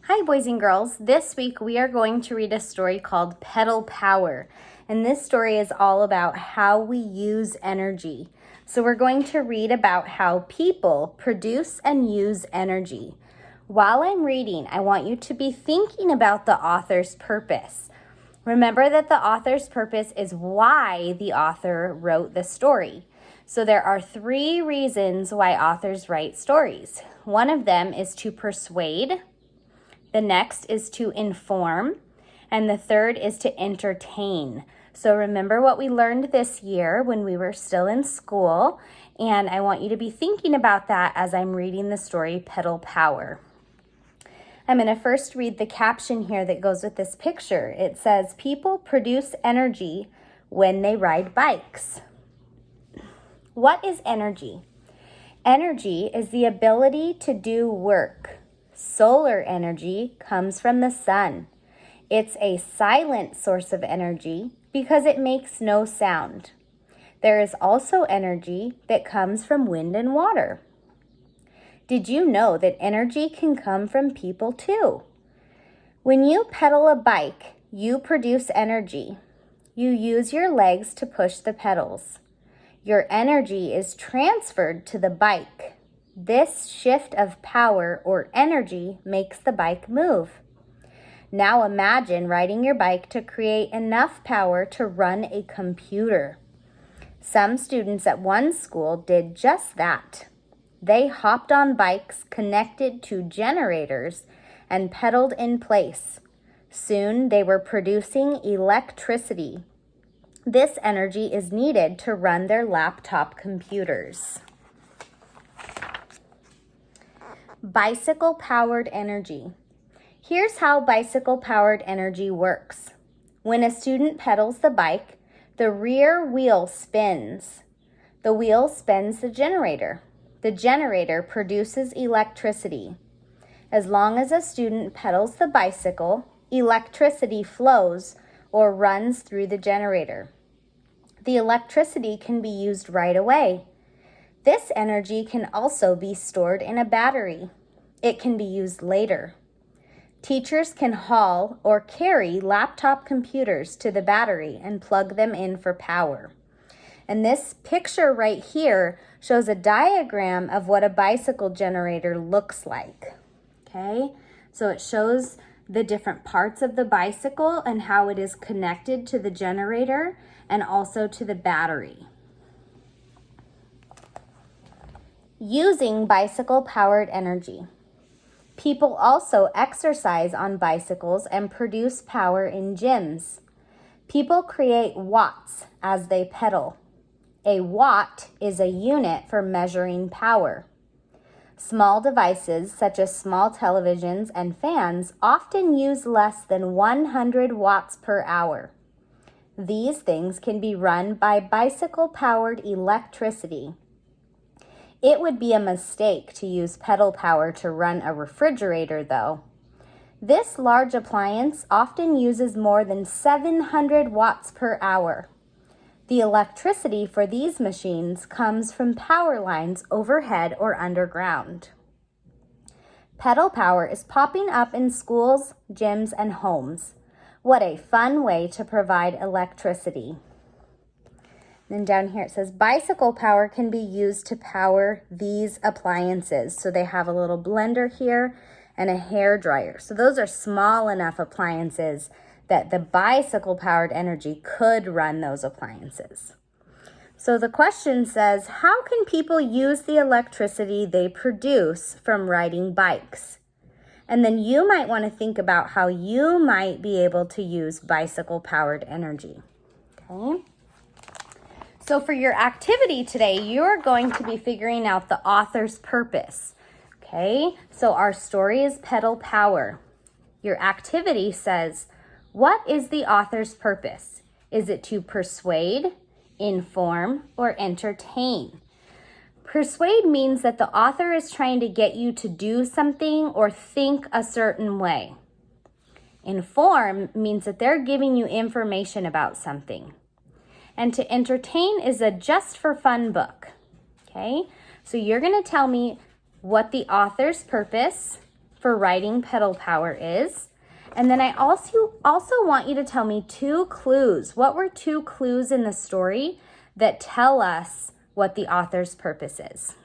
Hi, boys and girls. This week we are going to read a story called Pedal Power. And this story is all about how we use energy. So we're going to read about how people produce and use energy. While I'm reading, I want you to be thinking about the author's purpose. Remember that the author's purpose is why the author wrote the story. So there are 3 reasons why authors write stories. One of them is to persuade. The next is to inform, and the third is to entertain. So remember what we learned this year when we were still in school, and I want you to be thinking about that as I'm reading the story Pedal Power. I'm going to first read the caption here that goes with this picture. It says, "People produce energy when they ride bikes." What is energy? Energy is the ability to do work. Solar energy comes from the sun. It's a silent source of energy because it makes no sound. There is also energy that comes from wind and water. Did you know that energy can come from people too? When you pedal a bike, you produce energy. You use your legs to push the pedals. Your energy is transferred to the bike. This shift of power or energy makes the bike move. Now imagine riding your bike to create enough power to run a computer. Some students at one school did just that. They hopped on bikes connected to generators and pedaled in place. Soon they were producing electricity. This energy is needed to run their laptop computers. Bicycle-powered energy. Here's how bicycle-powered energy works. When a student pedals the bike, the rear wheel spins. The wheel spins the generator. The generator produces electricity. As long as a student pedals the bicycle, electricity flows or runs through the generator. The electricity can be used right away. This energy can also be stored in a battery. It can be used later. Teachers can haul or carry laptop computers to the battery and plug them in for power. And this picture right here shows a diagram of what a bicycle generator looks like. Okay, so it shows the different parts of the bicycle and how it is connected to the generator and also to the battery. Using bicycle-powered energy. People also exercise on bicycles and produce power in gyms. People create watts as they pedal. A watt is a unit for measuring power. Small devices, such as small televisions and fans, often use less than 100 watts per hour. These things can be run by bicycle-powered electricity. It would be a mistake to use pedal power to run a refrigerator, though. This large appliance often uses more than 700 watts per hour. The electricity for these machines comes from power lines overhead or underground. Pedal power is popping up in schools, gyms, and homes. What a fun way to provide electricity. Then down here it says bicycle power can be used to power these appliances. So they have a little blender here and a hair dryer. So those are small enough appliances that the bicycle powered energy could run those appliances. So the question says, how can people use the electricity they produce from riding bikes? And then you might want to think about how you might be able to use bicycle powered energy. Okay. So for your activity today, you're going to be figuring out the author's purpose. Okay, so our story is Pedal Power. Your activity says, what is the author's purpose? Is it to persuade, inform, or entertain? Persuade means that the author is trying to get you to do something or think a certain way. Inform means that they're giving you information about something. And to entertain is a just for fun book. Okay, so you're going to tell me what the author's purpose for writing pedal power is. And then I also want you to tell me 2 clues. What were 2 clues in the story that tell us what the author's purpose is?